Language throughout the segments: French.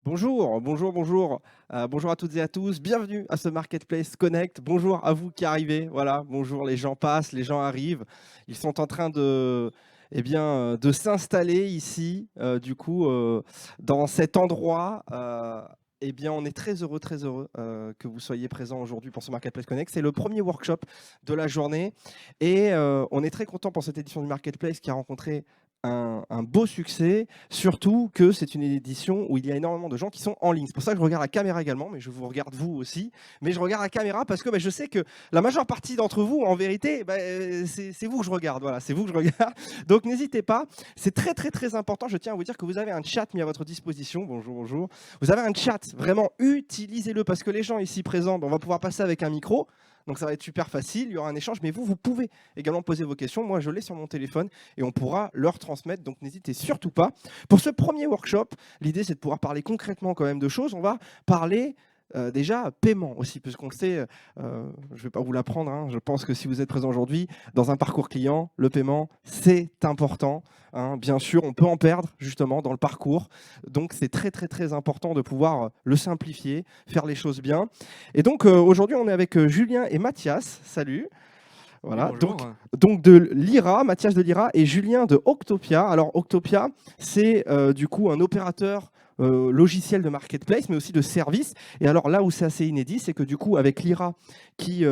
Bonjour, bonjour, bonjour. Bonjour à toutes et à tous. Bienvenue à ce Marketplace Connect. Bonjour à vous qui arrivez. Voilà, bonjour, les gens passent, les gens arrivent. Ils sont en train de s'installer ici, dans cet endroit. On est très heureux que vous soyez présents aujourd'hui pour ce Marketplace Connect. C'est le premier workshop de la journée et on est très content pour cette édition du Marketplace qui a rencontré un beau succès, surtout que c'est une édition où il y a énormément de gens qui sont en ligne. C'est pour ça que je regarde la caméra également, mais je vous regarde vous aussi. Mais je regarde la caméra parce que je sais que la majeure partie d'entre vous, en vérité, c'est vous que je regarde. Voilà, c'est vous que je regarde. Donc n'hésitez pas. C'est très important. Je tiens à vous dire que vous avez un chat mis à votre disposition. Bonjour, bonjour. Vous avez un chat. Vraiment, utilisez-le parce que les gens ici présents, on va pouvoir passer avec un micro. Donc ça va être super facile, il y aura un échange, mais vous pouvez également poser vos questions. Moi, je l'ai sur mon téléphone et on pourra leur transmettre. Donc n'hésitez surtout pas. Pour ce premier workshop, l'idée c'est de pouvoir parler concrètement quand même de choses. On va parler déjà paiement aussi, puisqu'on sait, je ne vais pas vous l'apprendre, hein, je pense que si vous êtes présent aujourd'hui, dans un parcours client, le paiement, c'est important. Hein. Bien sûr, on peut en perdre justement dans le parcours. Donc c'est très important de pouvoir le simplifier, faire les choses bien. Et donc aujourd'hui, on est avec Julien et Mathias. Salut. Oui, Voilà, bonjour. donc de Lyra, Mathias de Lyra et Julien de Octopia. Alors Octopia, c'est du coup un opérateur logiciel de marketplace, mais aussi de service. Et alors là où c'est assez inédit, c'est que du coup avec Lyra qui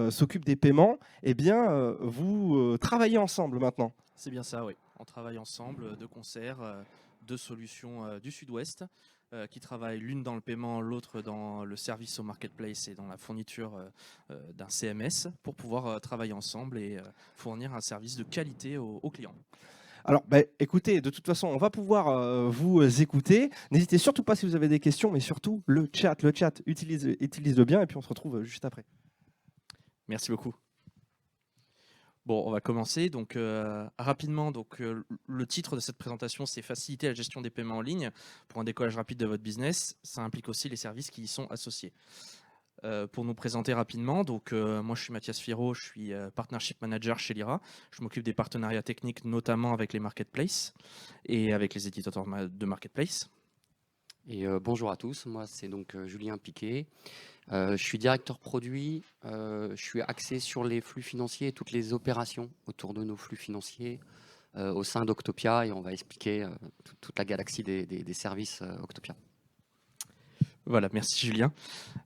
s'occupe des paiements, eh bien vous travaillez ensemble maintenant. C'est bien ça, oui. On travaille ensemble, de concert, deux solutions du Sud-Ouest qui travaillent l'une dans le paiement, l'autre dans le service au marketplace et dans la fourniture d'un CMS pour pouvoir travailler ensemble et fournir un service de qualité aux clients. Alors, écoutez, de toute façon, on va pouvoir vous écouter. N'hésitez surtout pas si vous avez des questions, mais surtout le chat. Le chat, utilise-le bien et puis on se retrouve juste après. Merci beaucoup. Bon, on va commencer. Donc, rapidement, le titre de cette présentation, c'est faciliter la gestion des paiements en ligne pour un décollage rapide de votre business. Ça implique aussi les services qui y sont associés. Pour nous présenter rapidement, moi je suis Mathias Firo, je suis Partnership Manager chez Lyra. Je m'occupe des partenariats techniques, notamment avec les marketplaces et avec les éditeurs de marketplace. Et bonjour à tous, moi c'est donc Julien Piquet. Je suis directeur produit, je suis axé sur les flux financiers et toutes les opérations autour de nos flux financiers au sein d'Octopia, et on va expliquer toute la galaxie des services Octopia. Voilà, merci Julien.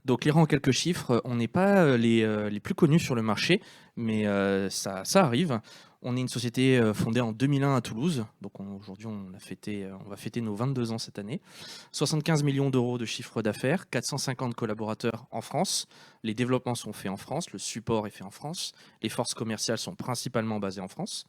Donc Lyra en quelques chiffres, on n'est pas les plus connus sur le marché, mais ça arrive. On est une société fondée en 2001 à Toulouse. Donc aujourd'hui, on va fêter nos 22 ans cette année. 75 millions d'euros de chiffre d'affaires, 450 collaborateurs en France. Les développements sont faits en France, le support est fait en France. Les forces commerciales sont principalement basées en France.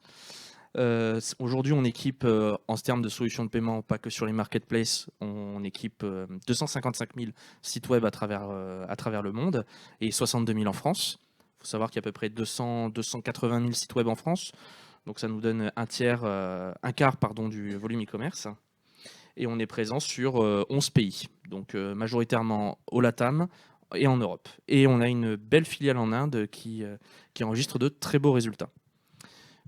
Aujourd'hui, on équipe, en termes de solutions de paiement, pas que sur les marketplaces, on équipe 255 000 sites web à travers le monde et 62 000 en France. Il faut savoir qu'il y a à peu près 280 000 sites web en France. Donc ça nous donne un quart du volume e-commerce. Et on est présent sur 11 pays, donc majoritairement au LATAM et en Europe. Et on a une belle filiale en Inde qui enregistre de très beaux résultats.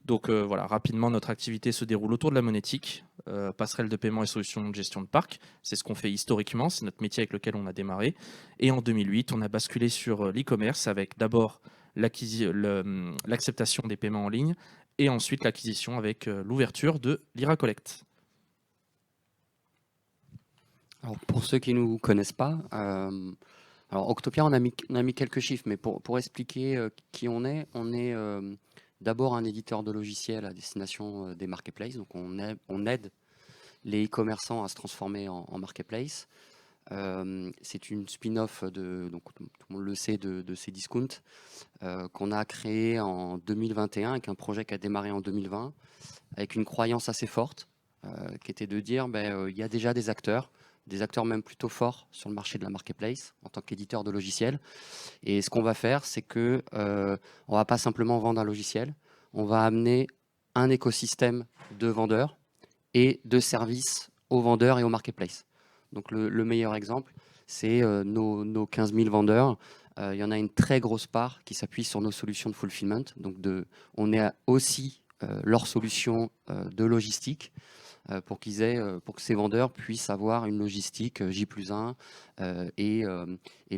Donc voilà, rapidement, notre activité se déroule autour de la monétique, passerelle de paiement et solutions de gestion de parc. C'est ce qu'on fait historiquement, c'est notre métier avec lequel on a démarré. Et en 2008, on a basculé sur l'e-commerce avec d'abord l'acceptation des paiements en ligne et ensuite l'acquisition avec l'ouverture de Lyra Collect. Alors pour ceux qui ne nous connaissent pas, alors Octopia, on a mis quelques chiffres, mais pour expliquer qui on est d'abord un éditeur de logiciels à destination des marketplaces. Donc on aide les e-commerçants à se transformer en marketplace. C'est une spin-off donc tout le monde le sait, de Cdiscount, qu'on a créé en 2021 avec un projet qui a démarré en 2020, avec une croyance assez forte, qui était de dire il y a déjà des acteurs même plutôt forts sur le marché de la marketplace en tant qu'éditeur de logiciels. Et ce qu'on va faire, c'est que on va pas simplement vendre un logiciel, on va amener un écosystème de vendeurs et de services aux vendeurs et aux marketplaces. Donc le meilleur exemple, c'est nos 15 000 vendeurs. Il y en a une très grosse part qui s'appuie sur nos solutions de fulfillment. Donc on est aussi leur solution de logistique. pour que ces vendeurs puissent avoir une logistique J+1 et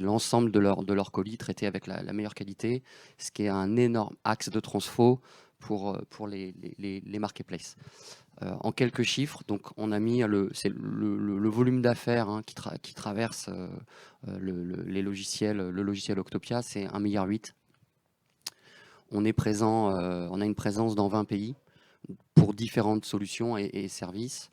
l'ensemble de leurs colis traités avec la meilleure qualité, ce qui est un énorme axe de transfo pour les marketplaces. En quelques chiffres, donc on a mis le volume d'affaires qui traverse le logiciel Octopia, c'est 1,8 milliard. On est présent, on a une présence dans 20 pays pour différentes solutions et services.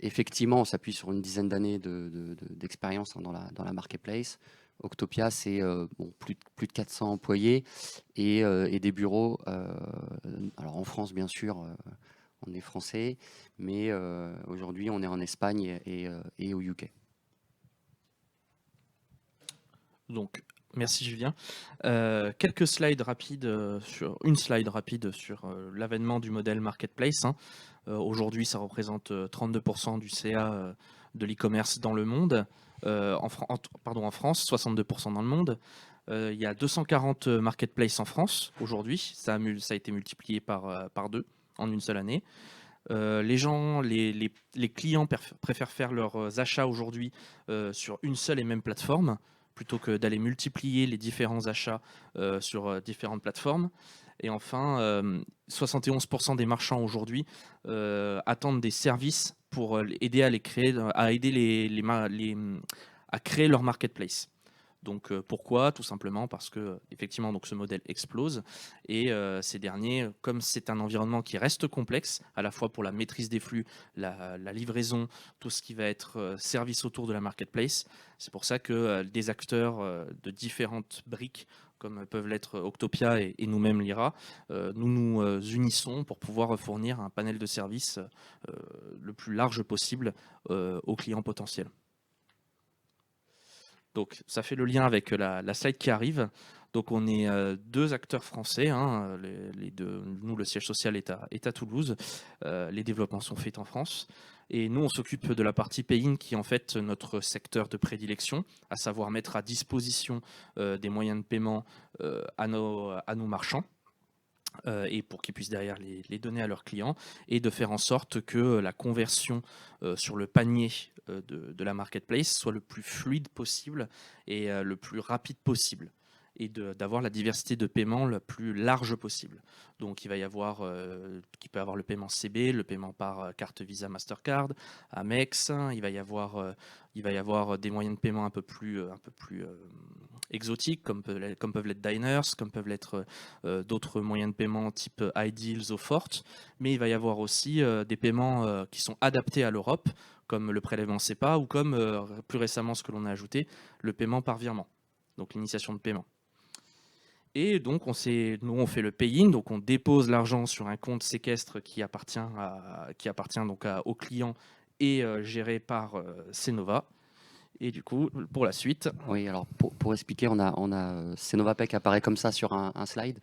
Effectivement, on s'appuie sur une dizaine d'années d'expérience dans la marketplace. Octopia, c'est plus de 400 employés et des bureaux. Alors en France, bien sûr, on est français, mais aujourd'hui, on est en Espagne et au UK. Donc, merci Julien. Quelques slides rapides une slide rapide sur l'avènement du modèle marketplace. Aujourd'hui, ça représente 32% du CA de l'e-commerce dans le monde. En France, 62% dans le monde. Il y a 240 marketplaces en France aujourd'hui. Ça a été multiplié par 2 en une seule année. Les clients préfèrent faire leurs achats aujourd'hui sur une seule et même plateforme plutôt que d'aller multiplier les différents achats sur différentes plateformes. Et enfin, 71% des marchands aujourd'hui attendent des services pour aider à créer leur marketplace. Donc pourquoi? Tout simplement parce que effectivement donc ce modèle explose et ces derniers, comme c'est un environnement qui reste complexe à la fois pour la maîtrise des flux, la livraison, tout ce qui va être service autour de la marketplace, c'est pour ça que des acteurs de différentes briques comme peuvent l'être Octopia et nous-mêmes Lyra, nous unissons pour pouvoir fournir un panel de services le plus large possible aux clients potentiels. Donc ça fait le lien avec la slide qui arrive. Donc on est 2 acteurs français, les deux, nous le siège social est à Toulouse, les développements sont faits en France. Et nous on s'occupe de la partie pay-in qui est en fait notre secteur de prédilection, à savoir mettre à disposition des moyens de paiement à nos marchands. Et pour qu'ils puissent derrière les donner à leurs clients et de faire en sorte que la conversion sur le panier de la marketplace soit le plus fluide possible et le plus rapide possible et d'avoir la diversité de paiement la plus large possible. Donc il va y avoir, qui peut avoir le paiement CB, le paiement par carte Visa Mastercard, Amex, il va y avoir des moyens de paiement un peu plus exotiques comme peuvent l'être Diners, comme peuvent l'être d'autres moyens de paiement type iDeal, Zofort, mais il va y avoir aussi des paiements qui sont adaptés à l'Europe, comme le prélèvement SEPA ou comme plus récemment ce que l'on a ajouté, le paiement par virement, donc l'initiation de paiement. Et donc nous on fait le pay-in, donc on dépose l'argent sur un compte séquestre qui appartient donc au client et géré par Cnova. Et du coup, pour la suite. Oui, alors pour expliquer, on a Cnova qui apparaît comme ça sur un slide.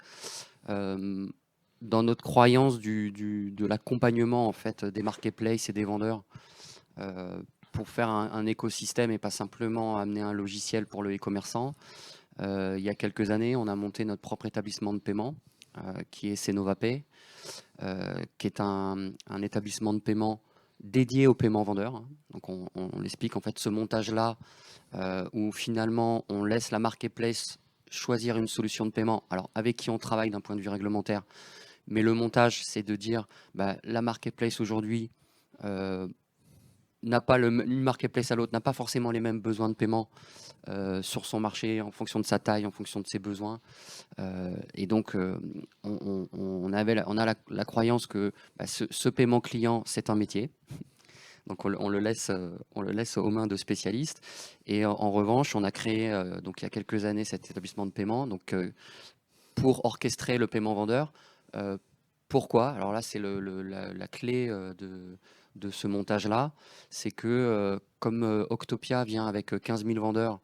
Dans notre croyance de l'accompagnement en fait des marketplaces et des vendeurs pour faire un écosystème et pas simplement amener un logiciel pour le e-commerçant. Il y a quelques années, on a monté notre propre établissement de paiement qui est CnovaPay, qui est un établissement de paiement dédié au paiement vendeur. Donc on l'explique en fait ce montage-là où finalement on laisse la marketplace choisir une solution de paiement, alors avec qui on travaille d'un point de vue réglementaire, mais le montage c'est de dire la marketplace aujourd'hui n'a pas une marketplace à l'autre n'a pas forcément les mêmes besoins de paiement sur son marché en fonction de sa taille, en fonction de ses besoins. Et donc, on a la croyance que ce paiement client, c'est un métier. Donc, on le laisse aux mains de spécialistes. Et en revanche, on a créé, donc il y a quelques années, cet établissement de paiement donc, pour orchestrer le paiement vendeur. Pourquoi? Alors là, c'est la clé de ce montage-là, c'est que comme Octopia vient avec 15 000 vendeurs,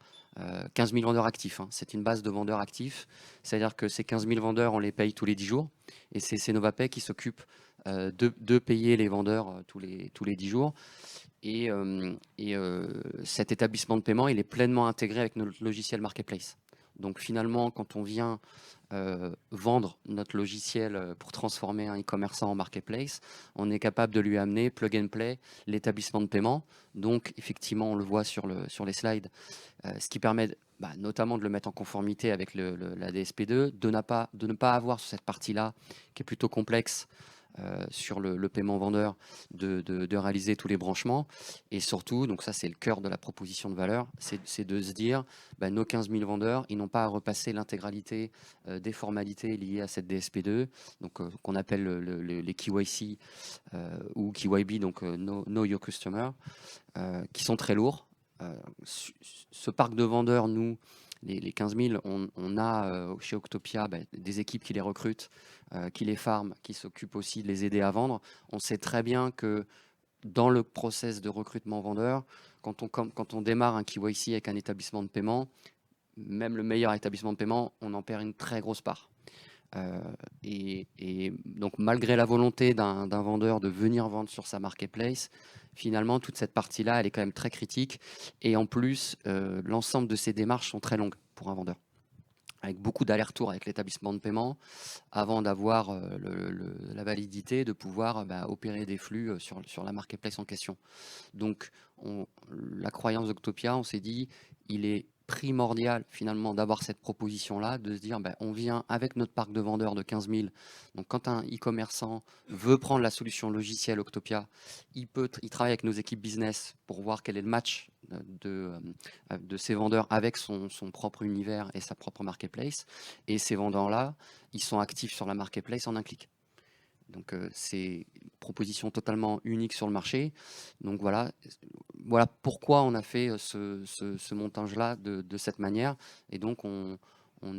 15 000 vendeurs actifs, c'est une base de vendeurs actifs, c'est-à-dire que ces 15 000 vendeurs, on les paye tous les 10 jours, et c'est Cnovapay qui s'occupe de payer les vendeurs tous les 10 jours. Et cet établissement de paiement, il est pleinement intégré avec notre logiciel Marketplace. Donc finalement, quand on vient vendre notre logiciel pour transformer un e-commerçant en marketplace, on est capable de lui amener plug and play l'établissement de paiement. Donc effectivement, on le voit sur les slides, ce qui permet notamment de le mettre en conformité avec la DSP2, de ne pas avoir sur cette partie-là, qui est plutôt complexe, sur le paiement vendeur, de réaliser tous les branchements. Et surtout, donc ça c'est le cœur de la proposition de valeur, c'est de se dire, nos 15 000 vendeurs, ils n'ont pas à repasser l'intégralité des formalités liées à cette DSP2, donc qu'on appelle les KYC ou KYB, donc Know Your Customer, qui sont très lourds. Ce parc de vendeurs, nous, les 15 000, on a chez Octopia des équipes qui les recrutent, qui les farment, qui s'occupent aussi de les aider à vendre. On sait très bien que dans le process de recrutement vendeur, quand on démarre un KYC avec un établissement de paiement, même le meilleur établissement de paiement, on en perd une très grosse part. Et donc malgré la volonté d'un vendeur de venir vendre sur sa marketplace, finalement toute cette partie-là, elle est quand même très critique. Et en plus, l'ensemble de ces démarches sont très longues pour un vendeur, avec beaucoup d'allers-retours avec l'établissement de paiement avant d'avoir la validité de pouvoir opérer des flux sur la marketplace en question. Donc la croyance d'Octopia, on s'est dit, il est primordial finalement d'avoir cette proposition-là, de se dire on vient avec notre parc de vendeurs de 15 000. Donc quand un e-commerçant veut prendre la solution logicielle Octopia, il travaille avec nos équipes business pour voir quel est le match de ces vendeurs avec son propre univers et sa propre marketplace. Et ces vendeurs-là, ils sont actifs sur la marketplace en un clic. Donc c'est une proposition totalement unique sur le marché. Donc voilà pourquoi on a fait ce montage-là de cette manière. Et donc on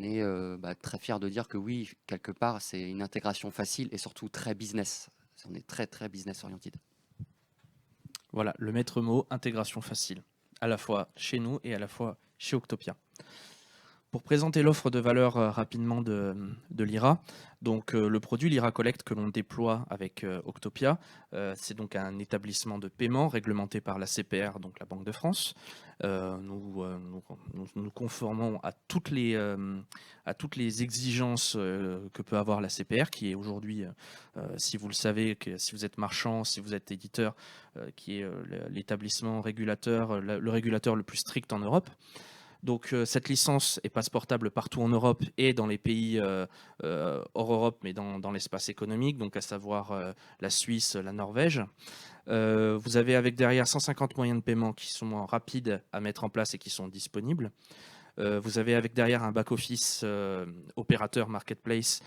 est très fiers de dire que oui, quelque part, c'est une intégration facile et surtout très business. On est très très business oriented. Voilà, le maître mot, intégration facile, à la fois chez nous et à la fois chez Octopia. Pour présenter l'offre de valeur rapidement de Lyra, donc le produit Lyra Collect que l'on déploie avec Octopia, c'est donc un établissement de paiement réglementé par la CPR, donc la Banque de France. Nous conformons à toutes les exigences que peut avoir la CPR, qui est aujourd'hui, si vous le savez, si vous êtes marchand, si vous êtes éditeur, qui est l'établissement régulateur, le régulateur le plus strict en Europe. Donc cette licence est passeportable partout en Europe et dans les pays hors Europe, mais dans l'espace économique, donc à savoir la Suisse, la Norvège. Vous avez avec derrière 150 moyens de paiement qui sont rapides à mettre en place et qui sont disponibles. Vous avez avec derrière un back-office opérateur marketplace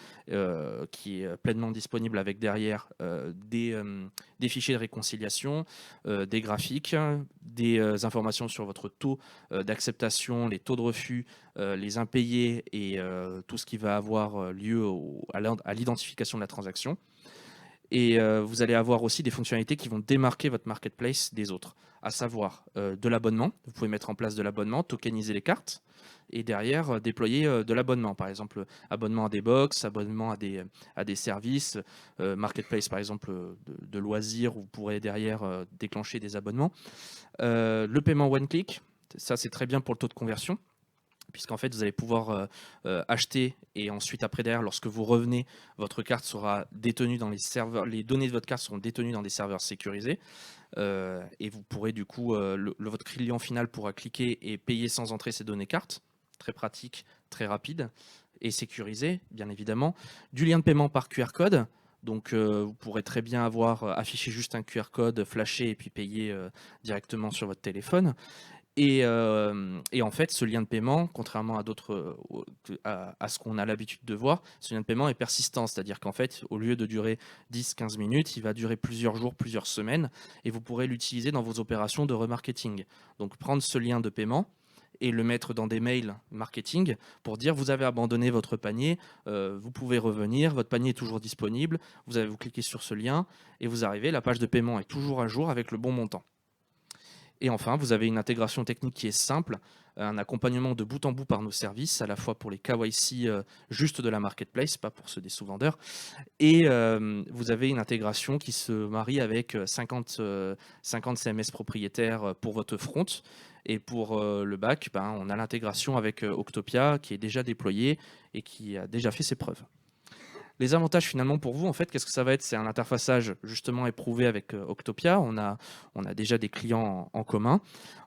qui est pleinement disponible avec derrière des fichiers de réconciliation, des graphiques, des informations sur votre taux d'acceptation, les taux de refus, les impayés et tout ce qui va avoir lieu à l'identification de la transaction. Et vous allez avoir aussi des fonctionnalités qui vont démarquer votre marketplace des autres, à savoir de l'abonnement. Vous pouvez mettre en place de l'abonnement, tokeniser les cartes et derrière déployer de l'abonnement. Par exemple, abonnement à des box, abonnement à des services, marketplace par exemple de loisirs, où vous pourrez derrière déclencher des abonnements. Le paiement one click, ça c'est très bien pour le taux de conversion, puisqu'en fait, vous allez pouvoir acheter et ensuite, après derrière, lorsque vous revenez, votre carte sera détenue dans les serveurs, les données de votre carte seront détenues dans des serveurs sécurisés et vous pourrez du coup, votre client final pourra cliquer et payer sans entrer ses données cartes. Très pratique, très rapide et sécurisé, bien évidemment. Du lien de paiement par QR code. Donc, vous pourrez très bien affiché juste un QR code, flasher et puis payer directement sur votre téléphone. Et en fait, ce lien de paiement, contrairement à d'autres, à ce qu'on a l'habitude de voir, ce lien de paiement est persistant. C'est-à-dire qu'en fait, au lieu de durer 10-15 minutes, il va durer plusieurs jours, plusieurs semaines, et vous pourrez l'utiliser dans vos opérations de remarketing. Donc, prendre ce lien de paiement et le mettre dans des mails marketing pour dire vous avez abandonné votre panier, vous pouvez revenir, votre panier est toujours disponible, vous cliquez sur ce lien et vous arrivez, la page de paiement est toujours à jour avec le bon montant. Et enfin, vous avez une intégration technique qui est simple, un accompagnement de bout en bout par nos services, à la fois pour les KYC juste de la marketplace, pas pour ceux des sous-vendeurs. Et vous avez une intégration qui se marie avec 50 CMS propriétaires pour votre front. Et pour le back, on a l'intégration avec Octopia qui est déjà déployée et qui a déjà fait ses preuves. Les avantages finalement pour vous, en fait, qu'est-ce que ça va être? C'est un interfaçage justement éprouvé avec Octopia. On a déjà des clients en commun.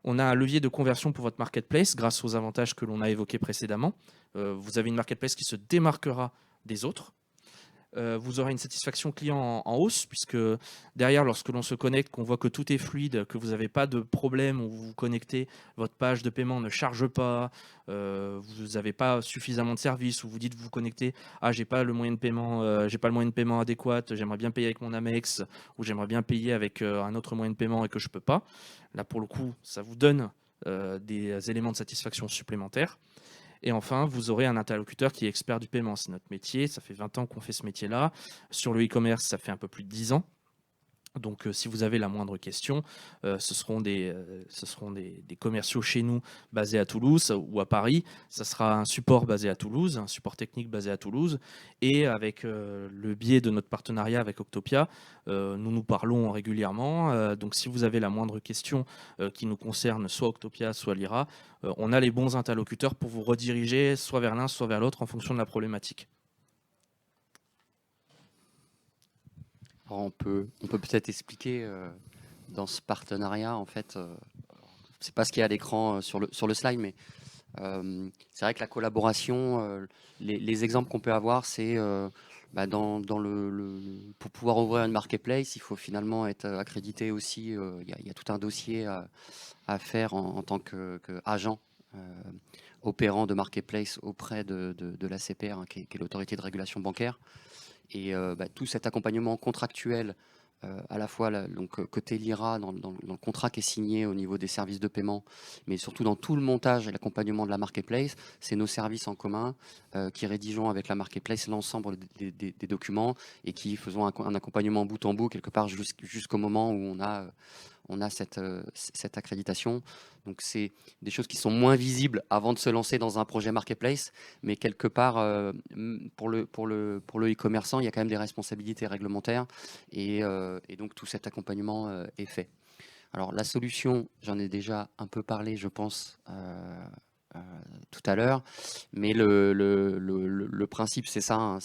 On a un levier de conversion pour votre marketplace grâce aux avantages que l'on a évoqués précédemment. Vous avez une marketplace qui se démarquera des autres. Vous aurez une satisfaction client en hausse, puisque derrière, lorsque l'on se connecte, qu'on voit que tout est fluide, que vous n'avez pas de problème où vous vous connectez, votre page de paiement ne charge pas, vous n'avez pas suffisamment de services, ou vous dites vous vous connectez, ah j'ai pas le moyen de paiement, j'ai pas le moyen de paiement adéquat, j'aimerais bien payer avec mon Amex, ou j'aimerais bien payer avec un autre moyen de paiement et que je peux pas. Là pour le coup, ça vous donne des éléments de satisfaction supplémentaires. Et enfin, vous aurez un interlocuteur qui est expert du paiement. C'est notre métier, ça fait 20 ans qu'on fait ce métier-là. Sur le e-commerce, ça fait un peu plus de 10 ans. Donc, si vous avez la moindre question, ce seront des commerciaux chez nous basés à Toulouse ou à Paris. Ça sera un support basé à Toulouse, un support technique basé à Toulouse. Et avec le biais de notre partenariat avec Octopia, nous parlons régulièrement. Donc, si vous avez la moindre question qui nous concerne, soit Octopia, soit Lyra, on a les bons interlocuteurs pour vous rediriger soit vers l'un, soit vers l'autre en fonction de la problématique. Alors, on peut peut-être expliquer dans ce partenariat, en fait, c'est pas ce qu'il y a à l'écran sur le slide, mais c'est vrai que la collaboration, les exemples qu'on peut avoir, c'est pour pouvoir ouvrir une marketplace, il faut finalement être accrédité aussi. Il y a tout un dossier à faire en tant qu'agent opérant de marketplace auprès de l'ACPR, qui est l'autorité de régulation bancaire. Et tout cet accompagnement contractuel, à la fois donc, côté Lyra, dans le contrat qui est signé au niveau des services de paiement, mais surtout dans tout le montage et l'accompagnement de la marketplace, c'est nos services en commun qui rédigeons avec la marketplace l'ensemble des documents et qui faisons un accompagnement bout en bout, quelque part jusqu'au moment où on a cette accréditation. Donc, c'est des choses qui sont moins visibles avant de se lancer dans un projet marketplace, mais quelque part, pour le e-commerçant, il y a quand même des responsabilités réglementaires et donc tout cet accompagnement est fait. Alors, la solution, j'en ai déjà un peu parlé, je pense, tout à l'heure, mais le principe, c'est ça, hein,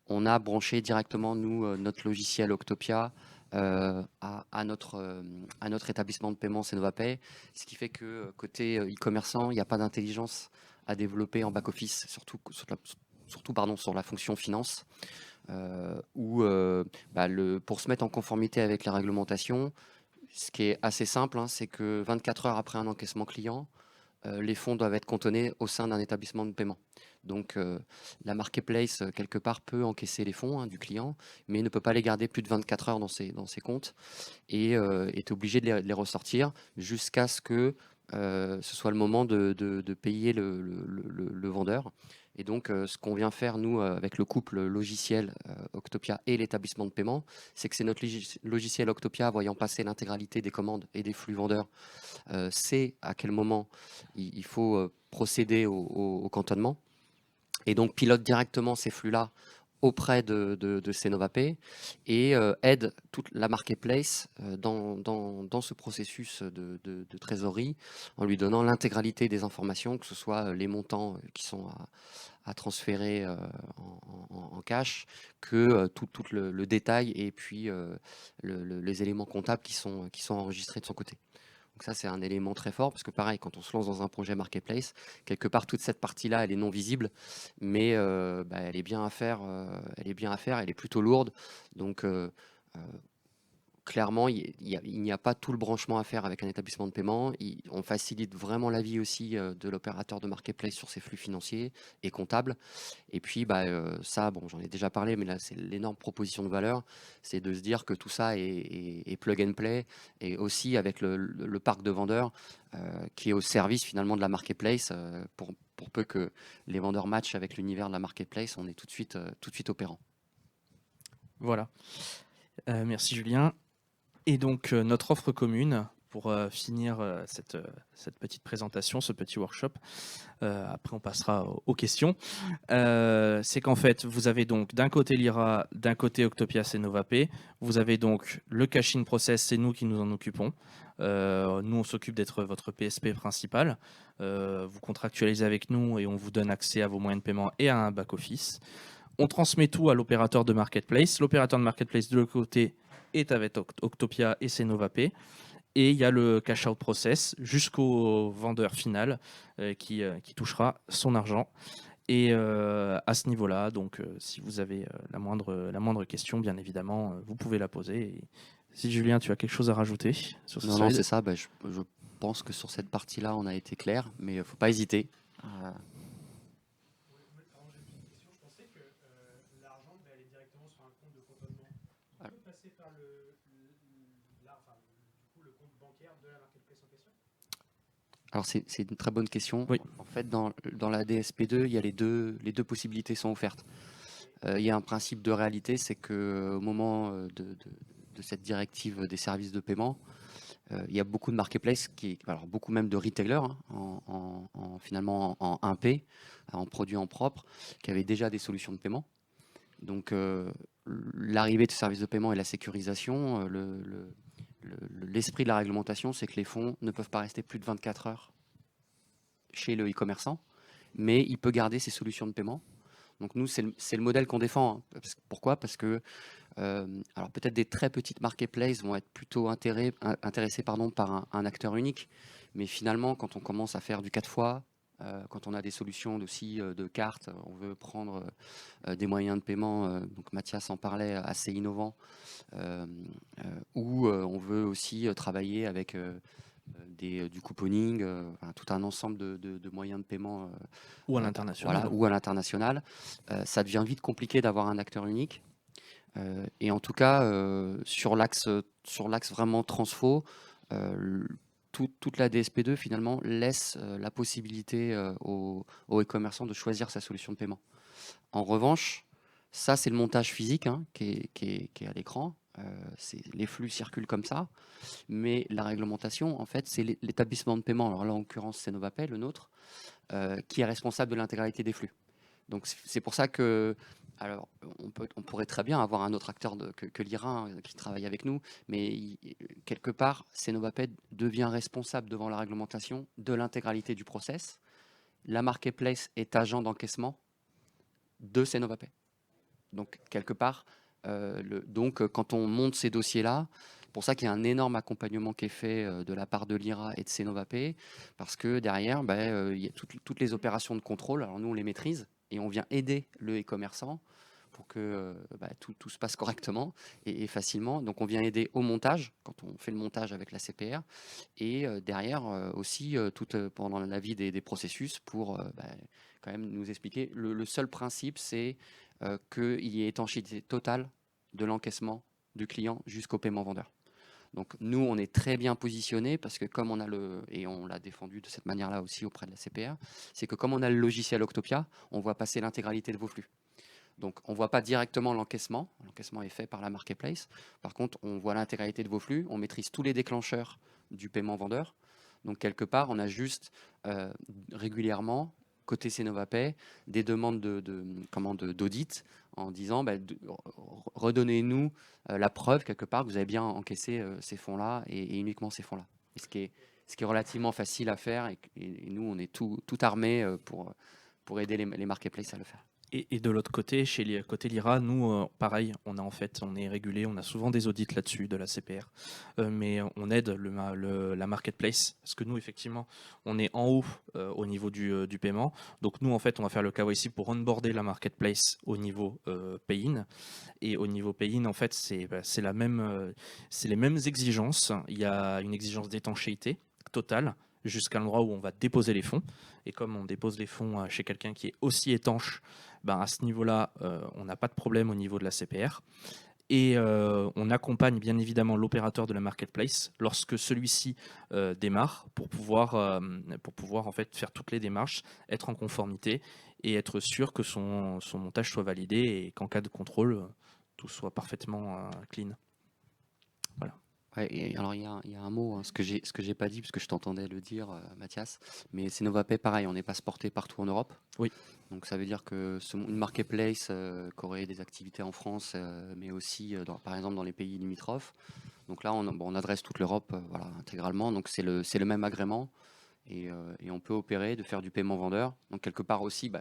on a branché directement, nous, notre logiciel Octopia à notre établissement de paiement CenovaPay, ce qui fait que côté e-commerçant, il n'y a pas d'intelligence à développer en back-office, surtout sur la fonction finance, où pour se mettre en conformité avec les réglementations, ce qui est assez simple, hein, c'est que 24 heures après un encaissement client, les fonds doivent être cantonnés au sein d'un établissement de paiement. Donc, la marketplace, quelque part, peut encaisser les fonds du client, mais ne peut pas les garder plus de 24 heures dans ses comptes et est obligé de les ressortir jusqu'à ce que ce soit le moment de payer le vendeur. Et donc, ce qu'on vient faire, nous, avec le couple logiciel Octopia et l'établissement de paiement, c'est que c'est notre logiciel Octopia, voyant passer l'intégralité des commandes et des flux vendeurs, sait à quel moment il faut procéder au cantonnement. Et donc, pilote directement ces flux-là auprès de CenovaPay et aide toute la marketplace dans ce processus de trésorerie en lui donnant l'intégralité des informations, que ce soit les montants qui sont à transférer en cash, que tout le détail et puis les éléments comptables qui sont enregistrés de son côté. Donc ça, c'est un élément très fort parce que pareil, quand on se lance dans un projet marketplace, quelque part, toute cette partie-là, elle est non visible, mais elle est bien à faire, elle est plutôt lourde. Donc, clairement, il n'y a pas tout le branchement à faire avec un établissement de paiement. On facilite vraiment la vie aussi de l'opérateur de marketplace sur ses flux financiers et comptables. Et puis, ça, bon, j'en ai déjà parlé, mais là, c'est l'énorme proposition de valeur, c'est de se dire que tout ça est plug and play, et aussi avec le parc de vendeurs qui est au service finalement de la marketplace. Pour peu que les vendeurs matchent avec l'univers de la marketplace, on est tout de suite opérant. Voilà. Merci Julien. Et donc, notre offre commune pour finir cette petite présentation, ce petit workshop. Après, on passera aux questions. C'est qu'en fait, vous avez donc d'un côté Lyra, d'un côté Octopia, c'est NovaP. Vous avez donc le caching process, c'est nous qui nous en occupons. Nous, on s'occupe d'être votre PSP principal. Vous contractualisez avec nous et on vous donne accès à vos moyens de paiement et à un back-office. On transmet tout à l'opérateur de marketplace. L'opérateur de marketplace de l'autre côté est avec Octopia et c'est NovaP. Et il y a le cash-out process jusqu'au vendeur final qui touchera son argent. Et à ce niveau-là, donc si vous avez la moindre question, bien évidemment, vous pouvez la poser. Et si Julien, tu as quelque chose à rajouter sur ce Non, slide. c'est ça. Je pense que sur cette partie-là, on a été clair, mais il ne faut pas hésiter. Alors c'est une très bonne question. Oui. En fait, dans la DSP2, il y a les deux possibilités sont offertes. Il y a un principe de réalité, c'est qu'au moment de cette directive des services de paiement, il y a beaucoup de marketplaces, alors beaucoup même de retailers, hein, finalement en 1P, en produit en propre, qui avaient déjà des solutions de paiement. Donc l'arrivée de services de paiement et la sécurisation, l'esprit de la réglementation, c'est que les fonds ne peuvent pas rester plus de 24 heures chez le e-commerçant, mais il peut garder ses solutions de paiement. Donc nous, c'est le modèle qu'on défend. Hein. Pourquoi ? Parce que alors peut-être des très petites marketplaces vont être plutôt intéressés par un acteur unique, mais finalement, quand on commence à faire du 4 fois, quand on a des solutions aussi de cartes, on veut prendre des moyens de paiement, donc Mathias en parlait, assez innovants, ou on veut aussi travailler avec du couponing, tout un ensemble de moyens de paiement Ou à l'international. voilà, ou à l'international. Ça devient vite compliqué d'avoir un acteur unique. Et en tout cas, sur l'axe vraiment transfo, toute la DSP2 finalement laisse la possibilité aux e-commerçants de choisir sa solution de paiement. En revanche, ça c'est le montage physique hein, qui est à l'écran. Les flux circulent comme ça, mais la réglementation, en fait, c'est l'établissement de paiement. Alors là, en l'occurrence, c'est NovaP, le nôtre, qui est responsable de l'intégralité des flux. Donc c'est pour ça que, alors, on pourrait très bien avoir un autre acteur que l'IRA qui travaille avec nous, mais quelque part, NovaP devient responsable devant la réglementation de l'intégralité du process. La marketplace est agent d'encaissement de NovaP. Donc quelque part, quand on monte ces dossiers-là, c'est pour ça qu'il y a un énorme accompagnement qui est fait de la part de l'IRA et de NovaP, parce que derrière, il y a toutes les opérations de contrôle. Alors nous, on les maîtrise et on vient aider le e-commerçant pour que tout se passe correctement et facilement. Donc on vient aider au montage, quand on fait le montage avec la CPR, et derrière aussi pendant la vie des processus pour quand même nous expliquer. Le seul principe, c'est qu'il y ait étanchéité totale de l'encaissement du client jusqu'au paiement vendeur. Donc nous, on est très bien positionnés parce que comme on a et on l'a défendu de cette manière-là aussi auprès de la CPR, c'est que comme on a le logiciel Octopia, on voit passer l'intégralité de vos flux. Donc on ne voit pas directement l'encaissement est fait par la marketplace. Par contre, on voit l'intégralité de vos flux, on maîtrise tous les déclencheurs du paiement vendeur. Donc quelque part, on a juste régulièrement, côté NovaP, des demandes d'audit en disant redonnez-nous la preuve quelque part que vous avez bien encaissé ces fonds-là et uniquement ces fonds-là. Et ce qui est relativement facile à faire et nous, on est tout armés pour aider les marketplaces à le faire. Et de l'autre côté, côté Lyra, nous, pareil, on est régulé, on a souvent des audits là-dessus de la CPR, mais on aide la marketplace, parce que nous, effectivement, on est en haut au niveau du paiement. Donc nous, en fait, on va faire le KYC pour onboarder la marketplace au niveau pay-in. Et au niveau pay-in, en fait, c'est les mêmes exigences. Il y a une exigence d'étanchéité totale jusqu'à l'endroit où on va déposer les fonds. Et comme on dépose les fonds chez quelqu'un qui est aussi étanche, à ce niveau-là, on n'a pas de problème au niveau de la CPR. Et on accompagne bien évidemment l'opérateur de la marketplace lorsque celui-ci démarre pour pouvoir en fait faire toutes les démarches, être en conformité et être sûr que son montage soit validé et qu'en cas de contrôle, tout soit parfaitement clean. Voilà. Ouais, et alors il y a un mot, hein, ce que j'ai pas dit, parce que je t'entendais le dire, Mathias, mais Cenovapay, pareil, on n'est pas exporté partout en Europe. Oui. Donc ça veut dire que une marketplace qui aurait des activités en France, mais aussi par exemple dans les pays limitrophes. Donc là, on adresse toute l'Europe, voilà, intégralement. Donc c'est le même agrément et on peut opérer de faire du paiement vendeur. Donc quelque part aussi,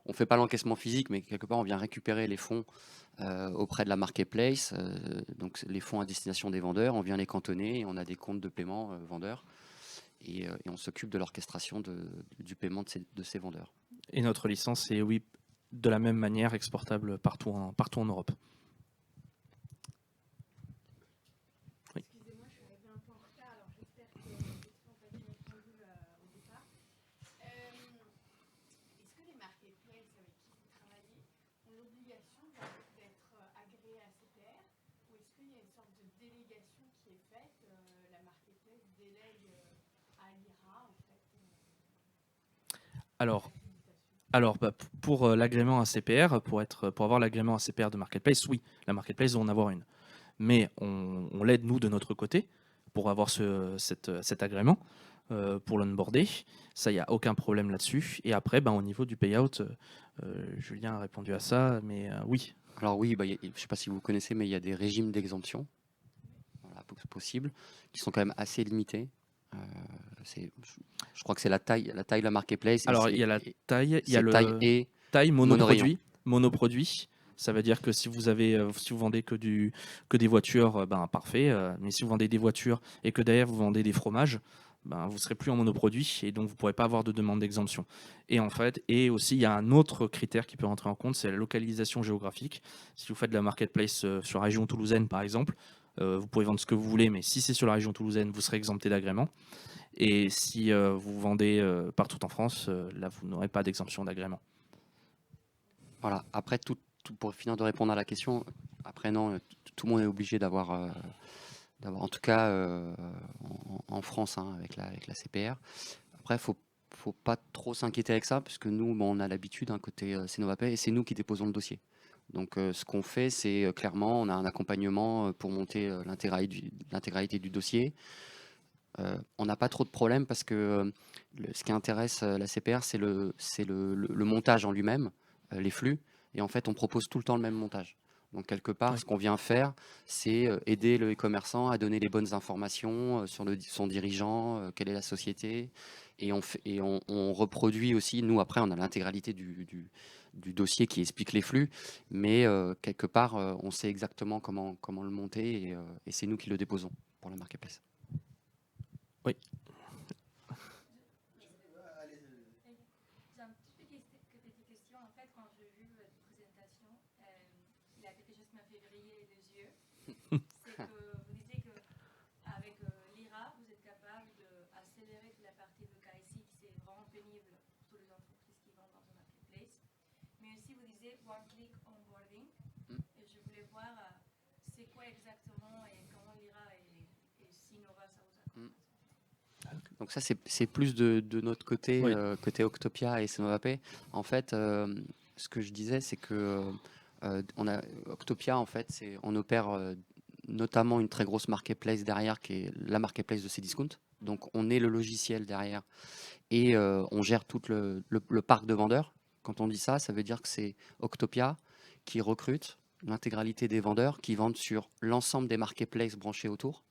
on fait pas l'encaissement physique, mais quelque part on vient récupérer les fonds auprès de la marketplace, donc les fonds à destination des vendeurs, on vient les cantonner et on a des comptes de paiement vendeurs et on s'occupe de l'orchestration du paiement de ces vendeurs. Et notre licence est, oui, de la même manière exportable partout en Europe. Oui. Excusez-moi, je suis arrivée un peu en retard, alors j'espère que mes questions ont été répondues au départ. Est-ce que les marketplaces avec qui vous travaillez ont l'obligation d'être agréés à CPR ou est-ce qu'il y a une sorte de délégation qui est faite, la marketplace délègue à l'IRA en fait Alors, pour l'agrément ACPR, pour avoir l'agrément ACPR de Marketplace, oui, la Marketplace doit en avoir une. Mais on l'aide, nous, de notre côté, pour avoir cet agrément, pour l'onboarder. Ça, il n'y a aucun problème là-dessus. Et après, au niveau du payout, Julien a répondu à ça, mais oui. Alors oui, je ne sais pas si vous connaissez, mais il y a des régimes d'exemption possibles qui sont quand même assez limités. Je crois que c'est la taille de la marketplace. Alors, il y a la taille, il y a taille monoproduit. Ça veut dire que si vous vendez que des voitures, parfait. Mais si vous vendez des voitures et que derrière vous vendez des fromages, vous serez plus en monoproduit et donc vous pourrez pas avoir de demande d'exemption. Et aussi il y a un autre critère qui peut rentrer en compte, c'est la localisation géographique. Si vous faites de la marketplace sur la région toulousaine par exemple, vous pouvez vendre ce que vous voulez, mais si c'est sur la région toulousaine, vous serez exempté d'agrément. Et si vous vendez partout en France, là, vous n'aurez pas d'exemption d'agrément. Voilà. Après, pour finir de répondre à la question, après, non, tout le monde est obligé d'avoir, en tout cas en France, hein, avec la CPR. Après, faut pas trop s'inquiéter avec ça, puisque nous, on a l'habitude, côté Cenovapay, et c'est nous qui déposons le dossier. Donc, ce qu'on fait, c'est clairement, on a un accompagnement pour monter l'intégralité du dossier. On n'a pas trop de problèmes parce que ce qui intéresse la CPR, c'est le montage en lui-même, les flux. Et en fait, on propose tout le temps le même montage. Donc, quelque part, ce qu'on vient faire, c'est aider le e-commerçant à donner les bonnes informations sur son dirigeant, quelle est la société. Et on reproduit aussi, nous, après, on a l'intégralité du dossier qui explique les flux. Mais quelque part, on sait exactement comment le monter et c'est nous qui le déposons pour la marketplace. Oui. J'ai un petit petite question. En fait, quand j'ai vu votre présentation, il y a quelque chose qui m'a fait briller les yeux. C'est que vous disiez qu'avec l'IRA, vous êtes capable d'accélérer toute la partie de KIC qui c'est vraiment pénible pour toutes les entreprises qui vendent dans un marketplace. Mais aussi, vous disiez one-click onboarding. Et je voulais voir c'est quoi exactement et comment l'IRA et Sinova, ça vous accompagne. Donc ça, c'est plus de notre côté, Oui. Côté Octopia et Cenovapay. En fait, ce que je disais, c'est que Octopia, en fait, on opère notamment une très grosse marketplace derrière, qui est la marketplace de Cdiscount. Donc on est le logiciel derrière et on gère tout le parc de vendeurs. Quand on dit ça, ça veut dire que c'est Octopia qui recrute l'intégralité des vendeurs qui vendent sur l'ensemble des marketplaces branchés autour.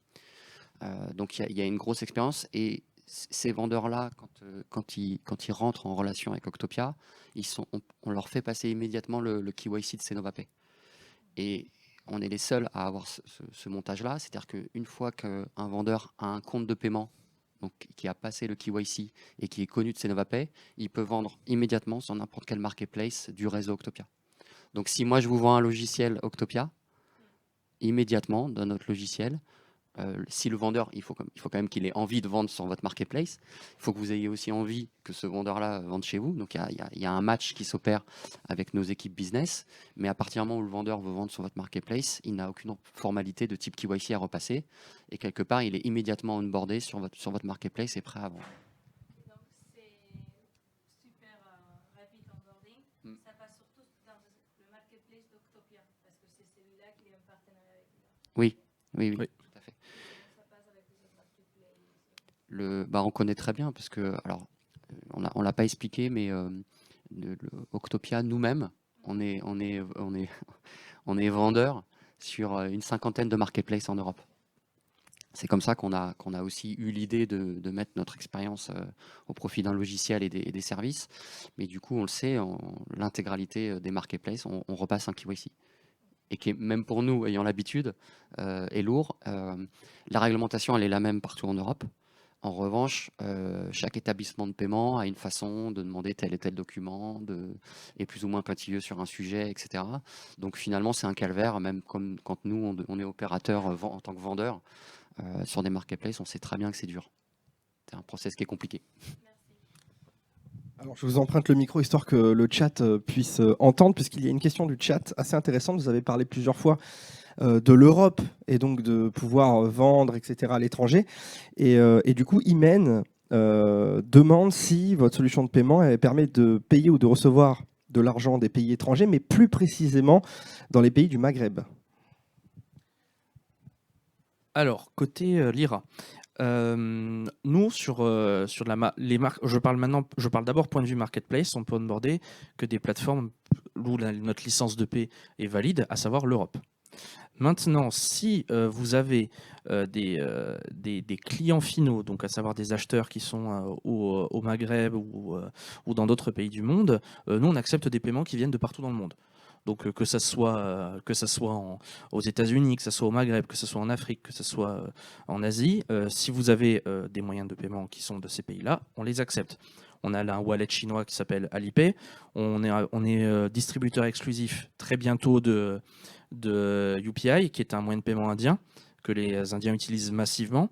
Donc il y a une grosse expérience et ces vendeurs-là, quand ils rentrent en relation avec Octopia, on leur fait passer immédiatement le KYC de Cenovapay. Et on est les seuls à avoir ce montage-là, c'est-à-dire qu'une fois qu'un vendeur a un compte de paiement, donc qui a passé le KYC et qui est connu de Cenovapay, il peut vendre immédiatement sur n'importe quel marketplace du réseau Octopia. Donc si moi je vous vends un logiciel Octopia, immédiatement dans notre logiciel, si le vendeur, il faut quand même qu'il ait envie de vendre sur votre marketplace. Il faut que vous ayez aussi envie que ce vendeur-là vende chez vous. Donc, il y a un match qui s'opère avec nos équipes business. Mais à partir du moment où le vendeur veut vendre sur votre marketplace, il n'a aucune formalité de type KYC à repasser. Et quelque part, il est immédiatement onboardé sur votre marketplace et prêt à vendre. Donc, c'est super rapide onboarding. Ça passe surtout dans le marketplace d'Octopia parce que c'est celui-là qui est un partenariat avec lui. Oui. Oui. Tout à fait. On connaît très bien, parce que, alors, on l'a pas expliqué, mais Octopia, nous-mêmes, on est vendeur sur une 50aine de marketplaces en Europe. C'est comme ça qu'on a aussi eu l'idée de mettre notre expérience au profit d'un logiciel et des services. Mais du coup, on le sait, l'intégralité des marketplaces, on repasse un KYC. Et qui, même pour nous, ayant l'habitude, est lourd. La réglementation, elle est la même partout en Europe. En revanche, chaque établissement de paiement a une façon de demander tel et tel document, est plus ou moins pointilleux sur un sujet, etc. Donc finalement, c'est un calvaire, même comme quand nous, on est opérateur en tant que vendeur sur des marketplaces, on sait très bien que c'est dur. C'est un process qui est compliqué. Alors, je vous emprunte le micro histoire que le chat puisse entendre, puisqu'il y a une question du chat assez intéressante. Vous avez parlé plusieurs fois de l'Europe et donc de pouvoir vendre, etc. à l'étranger. Et du coup, Imen demande si votre solution de paiement permet de payer ou de recevoir de l'argent des pays étrangers, mais plus précisément dans les pays du Maghreb. Alors, côté Lyra, nous, sur les marques, je parle d'abord point de vue marketplace, on peut onboarder que des plateformes où notre licence de paie est valide, à savoir l'Europe. Maintenant, si vous avez des clients finaux, donc à savoir des acheteurs qui sont au Maghreb ou dans d'autres pays du monde, nous, on accepte des paiements qui viennent de partout dans le monde. Donc que ça soit aux États-Unis, que ça soit au Maghreb, que ce soit en Afrique, que ce soit en Asie, si vous avez des moyens de paiement qui sont de ces pays-là, on les accepte. On a là un wallet chinois qui s'appelle Alipay. On est distributeur exclusif très bientôt de UPI, qui est un moyen de paiement indien que les Indiens utilisent massivement.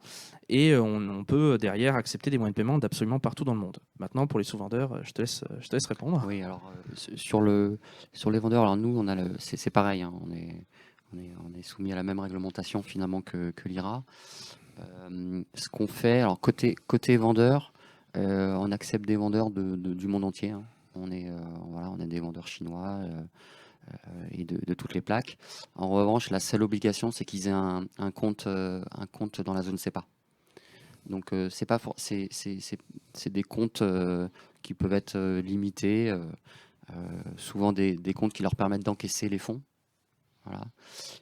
Et on peut derrière accepter des moyens de paiement d'absolument partout dans le monde. Maintenant, pour les sous-vendeurs, je te laisse répondre. Oui, alors sur les vendeurs, alors nous, c'est pareil, hein, on est soumis à la même réglementation finalement que Lyra. Ce qu'on fait, alors côté vendeur, on accepte des vendeurs du monde entier. Hein. On a des vendeurs chinois et de toutes les plaques. En revanche, la seule obligation, c'est qu'ils aient un compte dans la zone CEPA. Donc c'est des comptes qui peuvent être limités, souvent des comptes qui leur permettent d'encaisser les fonds. Voilà.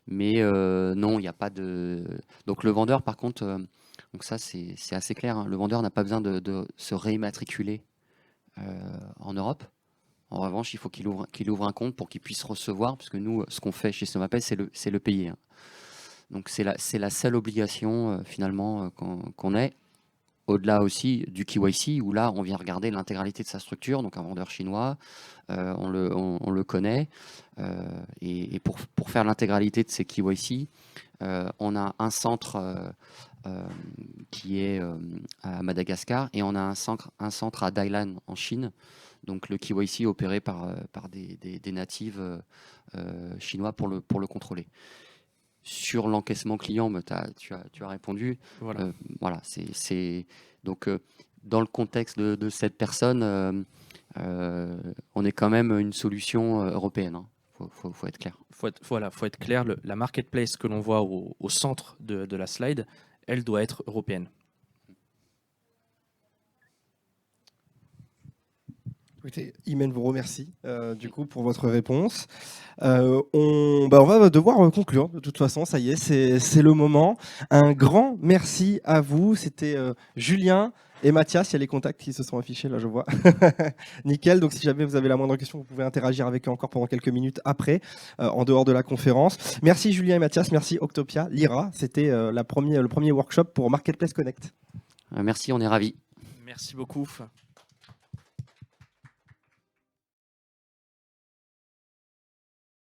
Mais non, il n'y a pas de... Donc le vendeur, par contre, donc ça c'est assez clair, hein, le vendeur n'a pas besoin de se réimmatriculer en Europe. En revanche, il faut qu'il ouvre un compte pour qu'il puisse recevoir, parce que nous, ce qu'on fait chez Somapay, c'est le payer. Hein. Donc c'est la seule obligation finalement qu'on ait, au-delà aussi du KYC, où là on vient regarder l'intégralité de sa structure, donc un vendeur chinois, on le connaît, et pour faire l'intégralité de ces KYC, on a un centre qui est à Madagascar, et on a un centre à Dalian en Chine, donc le KYC opéré par des natifs chinois pour le contrôler. Sur l'encaissement client, tu as répondu. Voilà. Voilà, donc dans le contexte de cette personne, on est quand même une solution européenne. Hein. Faut être clair. Faut être clair. La marketplace que l'on voit au centre de la slide, elle doit être européenne. Écoutez, Imen vous remercie du coup pour votre réponse. On va devoir conclure de toute façon, ça y est, c'est le moment. Un grand merci à vous. C'était Julien et Mathias. Il y a les contacts qui se sont affichés là, je vois. Nickel. Donc si jamais vous avez la moindre question, vous pouvez interagir avec eux encore pendant quelques minutes après, en dehors de la conférence. Merci Julien et Mathias. Merci Octopia, Lyra. C'était le premier workshop pour Marketplace Connect. Merci, on est ravis. Merci beaucoup.